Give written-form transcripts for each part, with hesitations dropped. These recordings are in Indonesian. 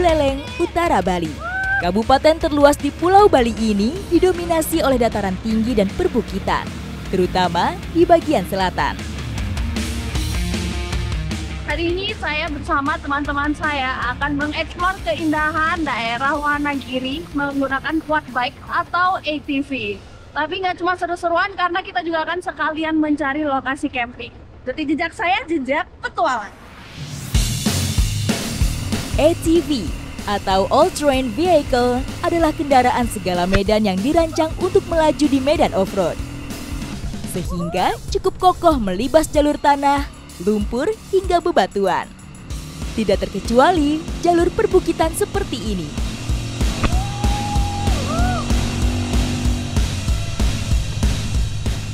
Buleleng, Utara Bali. Kabupaten terluas di Pulau Bali ini didominasi oleh dataran tinggi dan perbukitan, terutama di bagian selatan. Hari ini saya bersama teman-teman saya akan mengeksplor keindahan daerah Wonogiri menggunakan quad bike atau ATV. Tapi nggak cuma seru-seruan karena kita juga akan sekalian mencari lokasi camping. Jadi jejak saya jejak petualang. ATV atau all-terrain vehicle adalah kendaraan segala medan yang dirancang untuk melaju di medan off-road. Sehingga cukup kokoh melibas jalur tanah, lumpur, hingga bebatuan. Tidak terkecuali jalur perbukitan seperti ini.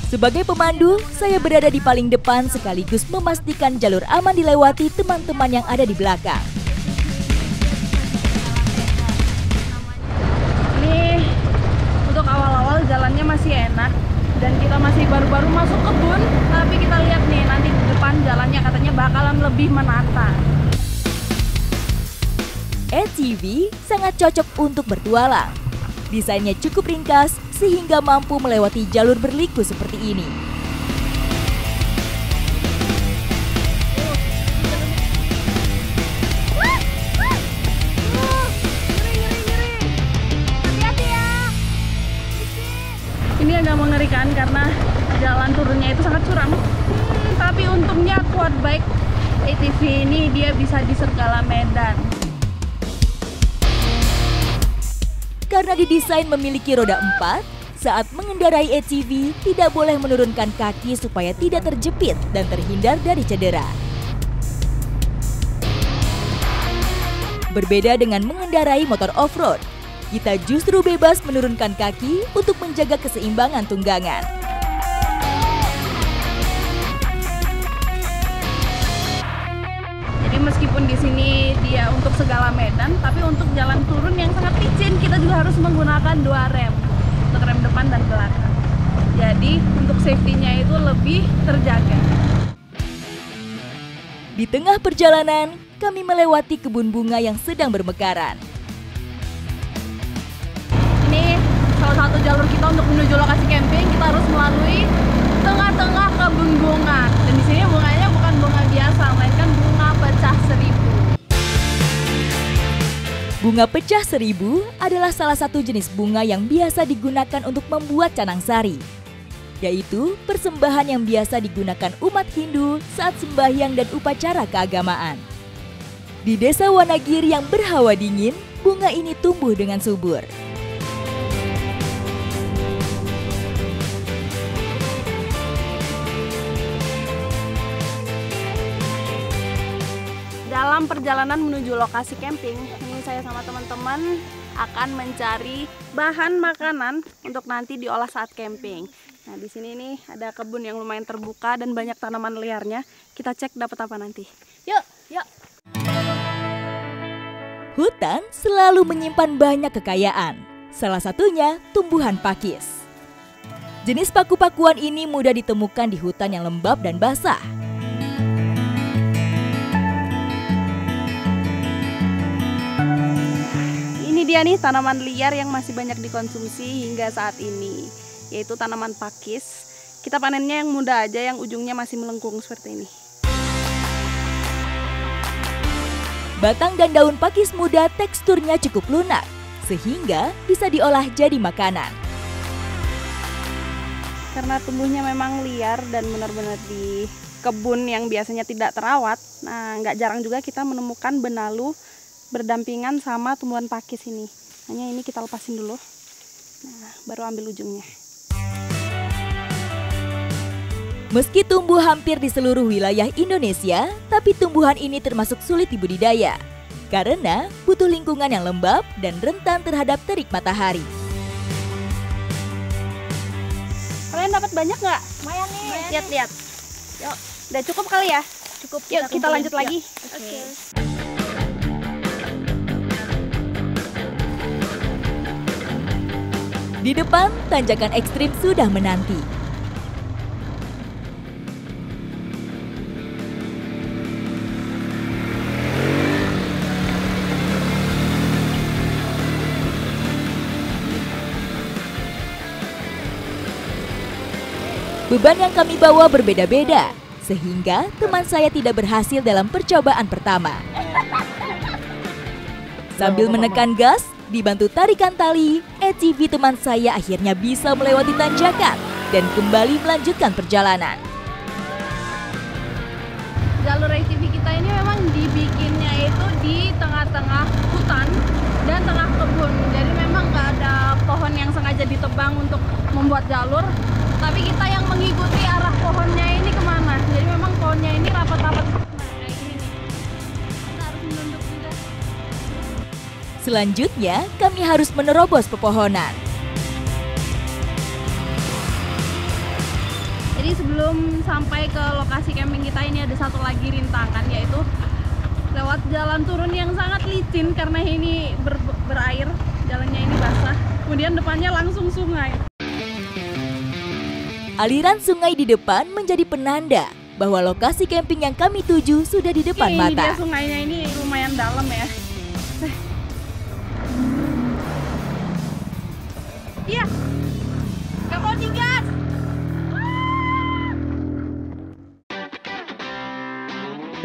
Sebagai pemandu, saya berada di paling depan sekaligus memastikan jalur aman dilewati teman-teman yang ada di belakang. Ini untuk awal-awal jalannya masih enak dan kita masih baru-baru masuk kebun, tapi kita lihat nih nanti di depan jalannya katanya bakalan lebih menantang. ATV sangat cocok untuk bertualang. Desainnya cukup ringkas sehingga mampu melewati jalur berliku seperti ini. Ini agak mengerikan karena jalan turunnya itu sangat curam. Tapi untungnya quad bike ATV ini dia bisa di segala medan. Karena didesain memiliki roda 4, saat mengendarai ATV tidak boleh menurunkan kaki supaya tidak terjepit dan terhindar dari cedera. Berbeda dengan mengendarai motor off-road, kita justru bebas menurunkan kaki untuk menjaga keseimbangan tunggangan. Jadi meskipun di sini dia untuk segala medan, tapi untuk jalan turun yang sangat licin kita juga harus menggunakan 2 rem, untuk rem depan dan belakang. Jadi untuk safety-nya itu lebih terjaga. Di tengah perjalanan, kami melewati kebun bunga yang sedang bermekaran. Ini salah satu jalur kita untuk menuju lokasi camping. Kita harus melalui tengah-tengah kebun bunga. Dan di sini bunganya bukan bunga biasa, melainkan bunga pecah seribu. Bunga pecah seribu adalah salah satu jenis bunga yang biasa digunakan untuk membuat canang sari, yaitu persembahan yang biasa digunakan umat Hindu saat sembahyang dan upacara keagamaan. Di desa Wonogiri yang berhawa dingin, bunga ini tumbuh dengan subur. Dalam perjalanan menuju lokasi camping, ini saya sama teman-teman akan mencari bahan makanan untuk nanti diolah saat camping. Nah, di sini nih ada kebun yang lumayan terbuka dan banyak tanaman liarnya. Kita cek dapat apa nanti. Yuk, yuk. Hutan selalu menyimpan banyak kekayaan, salah satunya tumbuhan pakis. Jenis paku-pakuan ini mudah ditemukan di hutan yang lembab dan basah. Ini dia nih tanaman liar yang masih banyak dikonsumsi hingga saat ini, yaitu tanaman pakis. Kita panennya yang muda aja, yang ujungnya masih melengkung seperti ini. Batang dan daun pakis muda teksturnya cukup lunak, sehingga bisa diolah jadi makanan. Karena tumbuhnya memang liar dan benar-benar di kebun yang biasanya tidak terawat, nah nggak jarang juga kita menemukan benalu berdampingan sama tumbuhan pakis ini. Hanya ini kita lepasin dulu, nah baru ambil ujungnya. Meski tumbuh hampir di seluruh wilayah Indonesia, tapi tumbuhan ini termasuk sulit dibudidaya karena butuh lingkungan yang lembab dan rentan terhadap terik matahari. Kalian dapat banyak nggak? Lumayan nih. Lihat-lihat. Yuk, udah cukup kali ya? Cukup. Yuk kita lanjut lagi. Oke. Di depan, tanjakan ekstrim sudah menanti. Beban yang kami bawa berbeda-beda, sehingga teman saya tidak berhasil dalam percobaan pertama. Sambil menekan gas, dibantu tarikan tali, ATV teman saya akhirnya bisa melewati tanjakan dan kembali melanjutkan perjalanan. Jalur ATV kita ini memang dibikinnya itu di tengah-tengah hutan dan tengah kebun. Jadi memang nggak ada pohon yang sengaja ditebang untuk membuat jalur, tapi kita yang mengikuti arah pohonnya ini kemana. Jadi memang pohonnya ini rapat-rapat kayak gini nih. Kita harus menunduk juga. Selanjutnya, kami harus menerobos pepohonan. Jadi sebelum sampai ke lokasi camping kita ini ada satu lagi rintangan, yaitu lewat jalan turun yang sangat licin karena ini berair, jalannya ini basah. Kemudian depannya langsung sungai. Aliran sungai di depan menjadi penanda bahwa lokasi camping yang kami tuju sudah di depan Ini mata. dia sungainya, ini lumayan dalam ya. Iya, gak mau digas.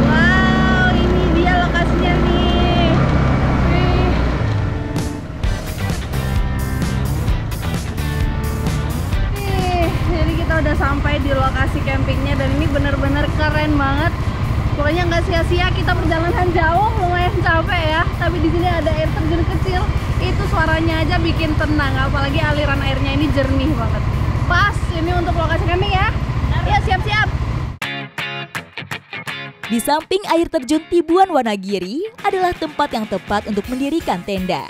Wow, ini dia lokasinya nih. Jadi kita udah sampai di lokasi campingnya dan ini bener-bener keren banget. Pokoknya nggak sia-sia kita perjalanan jauh, lumayan capek ya. Tapi di sini ada air terjun kecil, itu suaranya aja bikin tenang. Apalagi aliran airnya ini jernih banget. Pas ini untuk lokasi camping ya. Ya siap-siap. Di samping air terjun Tibuan Wanagiri adalah tempat yang tepat untuk mendirikan tenda.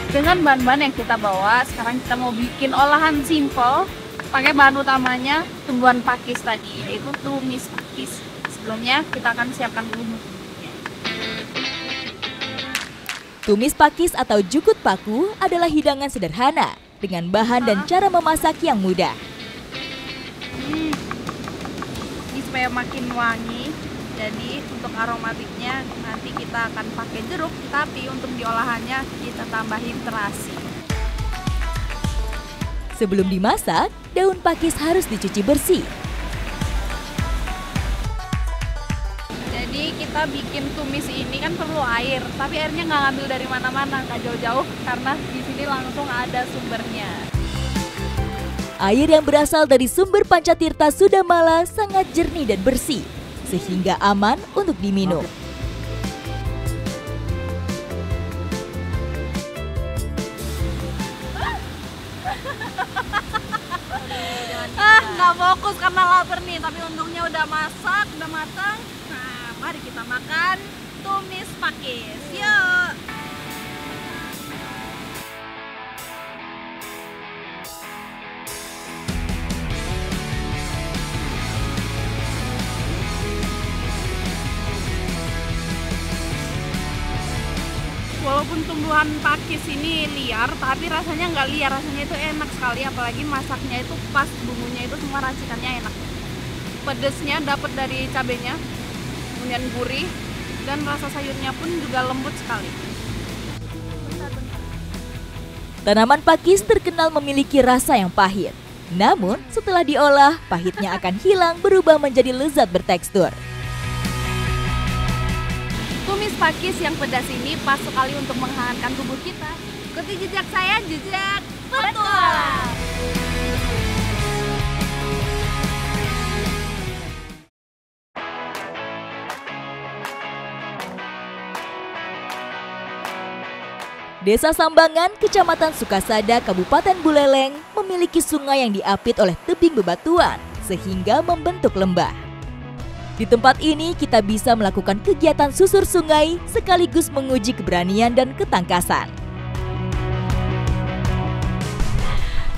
Dengan bahan-bahan yang kita bawa, sekarang kita mau bikin olahan simple. Pakai bahan utamanya tumbuhan pakis tadi, yaitu tumis pakis. Sebelumnya kita akan siapkan dulu. Tumis pakis atau jukut paku adalah hidangan sederhana dengan bahan dan cara memasak yang mudah. Ini supaya makin wangi. Jadi untuk aromatiknya nanti kita akan pakai jeruk, tapi untuk diolahannya kita tambahin terasi. Sebelum dimasak, daun pakis harus dicuci bersih. Jadi kita bikin tumis ini kan perlu air, tapi airnya nggak ngambil dari mana-mana, nggak jauh-jauh karena di sini langsung ada sumbernya. Air yang berasal dari sumber Pancatirta Sudamala sangat jernih dan bersih, sehingga aman untuk diminum. Nggak fokus karena lapar nih, tapi untungnya udah masak, udah matang. Nah, mari kita makan tumis pakis. Yuk! Walaupun tumbuhan pakis ini liar, tapi rasanya nggak liar, rasanya itu enak sekali. Apalagi masaknya itu pas, bumbunya itu semua racikannya enak. Pedesnya dapat dari cabenya, kemudian gurih, dan rasa sayurnya pun juga lembut sekali. Tanaman pakis terkenal memiliki rasa yang pahit. Namun setelah diolah, pahitnya akan hilang berubah menjadi lezat bertekstur. Tumis pakis yang pedas ini pas sekali untuk menghangatkan tubuh kita. Ikuti jejak saya, jejak petualang. Desa Sambangan, Kecamatan Sukasada, Kabupaten Buleleng memiliki sungai yang diapit oleh tebing bebatuan sehingga membentuk lembah. Di tempat ini kita bisa melakukan kegiatan susur sungai sekaligus menguji keberanian dan ketangkasan.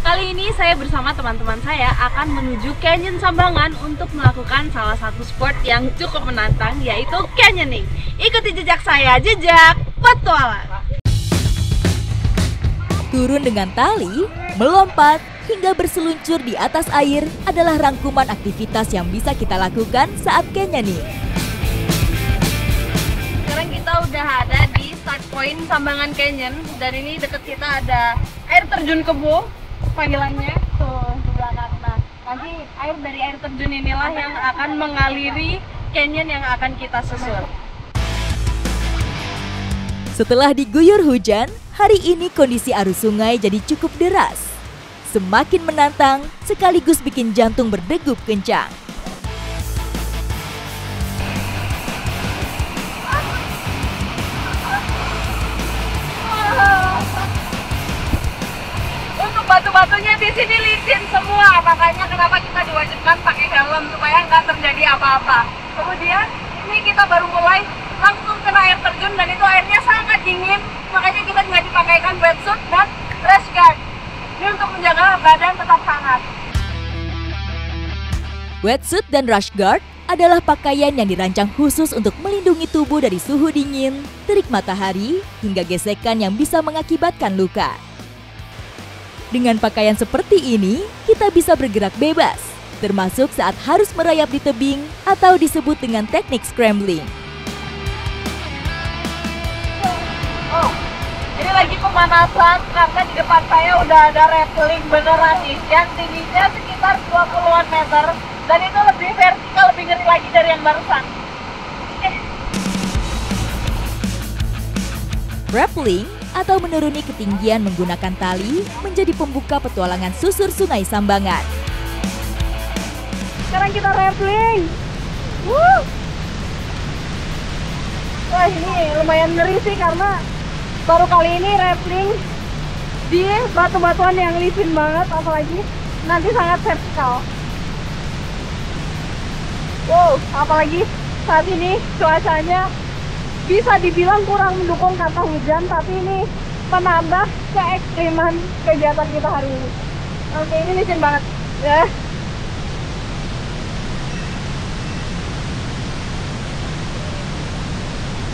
Kali ini saya bersama teman-teman saya akan menuju Canyon Sambangan untuk melakukan salah satu sport yang cukup menantang, yaitu canyoning. Ikuti jejak saya, jejak petualang. Turun dengan tali, melompat, hingga berseluncur di atas air adalah rangkuman aktivitas yang bisa kita lakukan saat canyoning. Sekarang kita udah ada di start point Sambangan Canyon, dan ini deket kita ada air terjun Kebo panggilannya. Nanti air dari air terjun inilah yang akan mengaliri canyon yang akan kita susur. Setelah diguyur hujan, hari ini kondisi arus sungai jadi cukup deras. Semakin menantang, sekaligus bikin jantung berdegup kencang. Untuk batu-batunya di sini licin semua, makanya kenapa kita diwajibkan pakai helm supaya nggak terjadi apa-apa. Kemudian ini kita baru mulai langsung kena air terjun dan itu airnya sangat dingin, makanya kita nggak dipakaikan wetsuit dan rash guard. Ini untuk menjaga badan tetap hangat. Wetsuit dan rash guard adalah pakaian yang dirancang khusus untuk melindungi tubuh dari suhu dingin, terik matahari, hingga gesekan yang bisa mengakibatkan luka. Dengan pakaian seperti ini, kita bisa bergerak bebas, termasuk saat harus merayap di tebing atau disebut dengan teknik scrambling. Ini lagi pemanasan karena di depan saya udah ada rappelling beneran nih yang tingginya sekitar 20-an meter dan itu lebih vertikal, lebih ngeri lagi dari yang barusan. Rappelling atau menuruni ketinggian menggunakan tali menjadi pembuka petualangan susur Sungai Sambangan. Sekarang kita rappelling. Wah, ini lumayan ngeri sih karena baru kali ini rappelling di batu-batuan yang licin banget, apalagi nanti sangat vertikal. Wow, apalagi saat ini cuacanya bisa dibilang kurang mendukung kata hujan, tapi ini menambah keekstriman kegiatan kita hari ini. Oke, ini licin banget ya.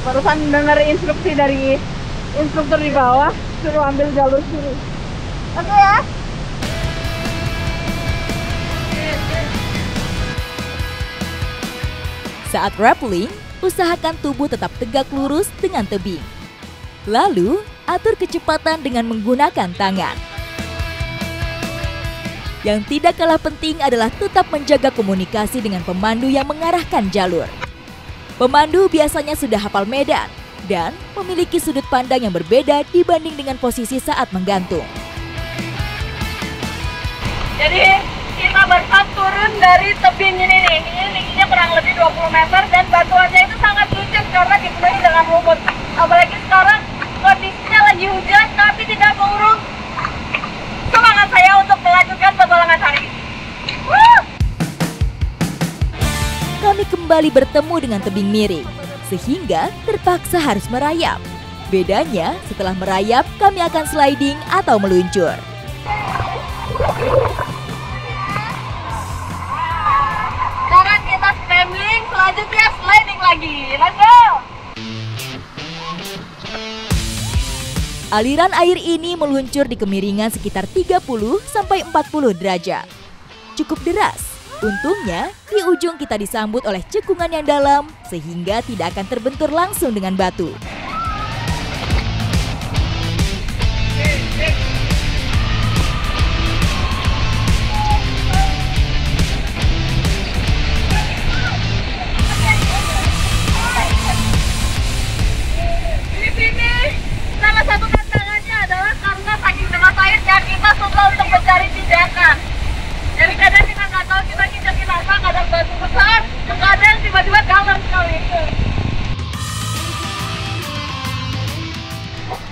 Barusan dengar instruksi dari instruktur di bawah, suruh ambil jalur kiri. Oke ya. Saat rappelling, usahakan tubuh tetap tegak lurus dengan tebing. Lalu, atur kecepatan dengan menggunakan tangan. Yang tidak kalah penting adalah tetap menjaga komunikasi dengan pemandu yang mengarahkan jalur. Pemandu biasanya sudah hafal medan dan memiliki sudut pandang yang berbeda dibanding dengan posisi saat menggantung. Jadi kita barusan turun dari tebing ini nih. Ini tingginya kurang lebih 20 meter dan batuannya itu sangat licin karena dipenuhi dengan lumut. Apalagi sekarang kondisinya lagi hujan tapi tidak mengurung semangat saya untuk melanjutkan petualangan hari ini. Kami kembali bertemu dengan tebing miring, sehingga terpaksa harus merayap. Bedanya, setelah merayap, kami akan sliding atau meluncur. Sekarang kita scrambling, selanjutnya sliding lagi. Let's go! Aliran air ini meluncur di kemiringan sekitar 30-40 derajat. Cukup deras. Untungnya, di ujung kita disambut oleh cekungan yang dalam sehingga tidak akan terbentur langsung dengan batu. Di sini salah satu tantangannya adalah karena saking deras airnya kita susah untuk mencari tindakan. Jadi kadang kita nggak tahu kita nginjakin apa, kadang batu besar, kadang tiba-tiba dalam sekali.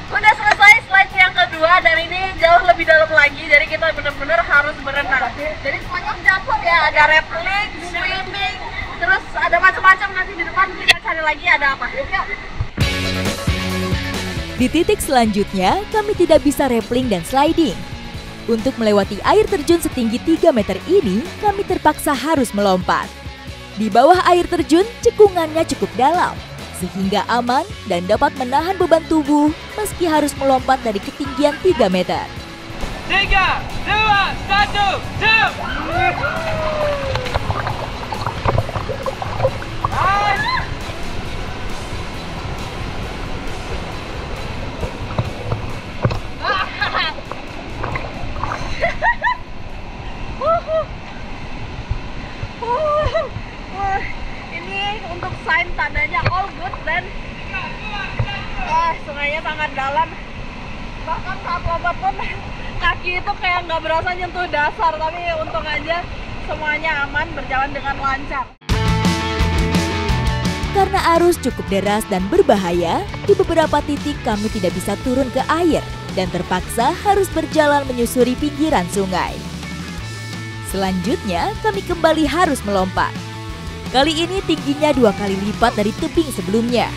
Udah selesai slide yang kedua dan ini jauh lebih dalam lagi, jadi kita benar-benar harus berenang. Jadi semuanya campur ya, ada rappelling, swimming, terus ada macam-macam. Nanti di depan kita cari lagi ada apa. Yuk. Di titik selanjutnya, kami tidak bisa rappelling dan sliding. Untuk melewati air terjun setinggi 3 meter ini, kami terpaksa harus melompat. Di bawah air terjun, cekungannya cukup dalam, sehingga aman dan dapat menahan beban tubuh meski harus melompat dari ketinggian 3 meter. 3, 2, 1, jump! sign tandanya all good dan sungainya sangat dalam. Bahkan saat lompat pun kaki itu kayak nggak berasa nyentuh dasar, tapi untung aja semuanya aman, berjalan dengan lancar. Karena arus cukup deras dan berbahaya, di beberapa titik kami tidak bisa turun ke air dan terpaksa harus berjalan menyusuri pinggiran sungai. Selanjutnya, kami kembali harus melompat. Kali ini tingginya 2 kali lipat dari tebing sebelumnya.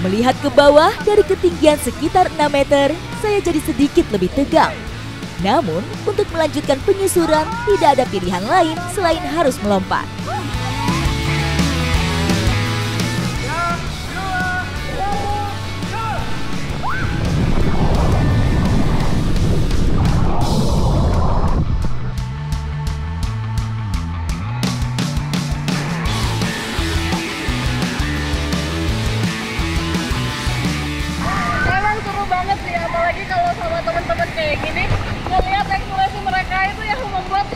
Melihat ke bawah dari ketinggian sekitar 6 meter, saya jadi sedikit lebih tegang. Namun, untuk melanjutkan penyusuran, tidak ada pilihan lain selain harus melompat. Banget sih, apalagi kalau sama teman-teman kayak gini, ngelihat ekspresi mereka itu yang membuat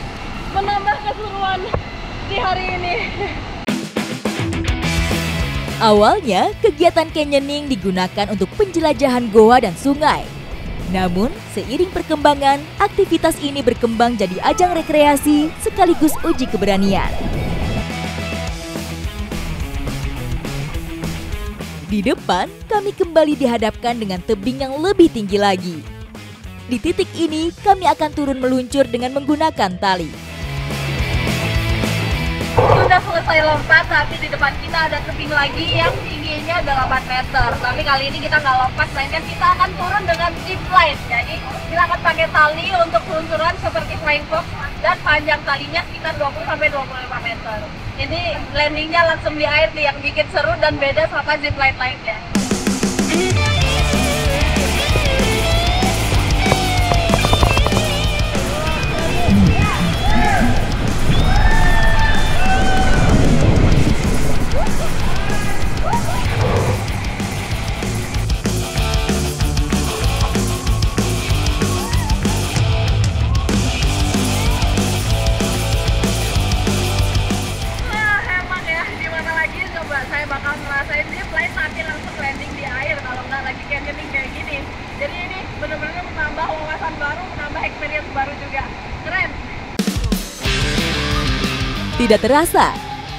menambah keseruan di hari ini. Awalnya, kegiatan canyoning digunakan untuk penjelajahan goa dan sungai. Namun, seiring perkembangan, aktivitas ini berkembang jadi ajang rekreasi sekaligus uji keberanian. Di depan, kami kembali dihadapkan dengan tebing yang lebih tinggi lagi. Di titik ini, kami akan turun meluncur dengan menggunakan tali. Sudah selesai lompat, tapi di depan kita ada tebing lagi yang tingginya 8 meter. Tapi kali ini kita nggak lompat, melainkan kita akan turun dengan zip line. Jadi kita akan pakai tali untuk peluncuran seperti flying fox dan panjang talinya sekitar 20-25 meter. Ini landingnya langsung di air nih yang bikin seru dan beda sama zip line lainnya. Saya bakal ngerasain zip line tapi langsung landing di air kalau nggak lagi canyoning kayak gini. Jadi ini benar-benar menambah wawasan baru, menambah experience baru juga. Keren! Tidak terasa,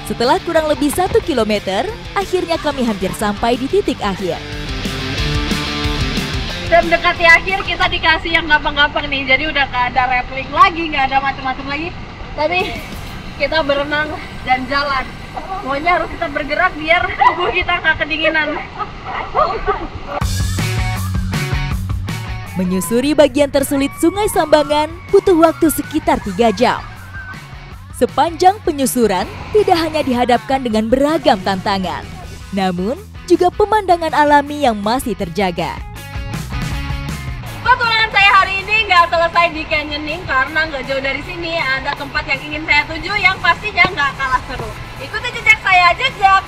setelah kurang lebih 1 kilometer, akhirnya kami hampir sampai di titik akhir. Dan dekati akhir kita dikasih yang gampang-gampang nih, jadi udah nggak ada rappelling lagi, nggak ada macam-macam lagi. Tapi kita berenang dan jalan. Pokoknya harus tetap bergerak biar tubuh kita nggak kedinginan. Menyusuri bagian tersulit Sungai Sambangan butuh waktu sekitar 3 jam. Sepanjang penyusuran tidak hanya dihadapkan dengan beragam tantangan, namun juga pemandangan alami yang masih terjaga. Petualangan saya hari ini nggak selesai di canyoning karena nggak jauh dari sini ada tempat yang ingin saya tuju yang pastinya nggak kalah seru. Ikuti jejak saya, jejak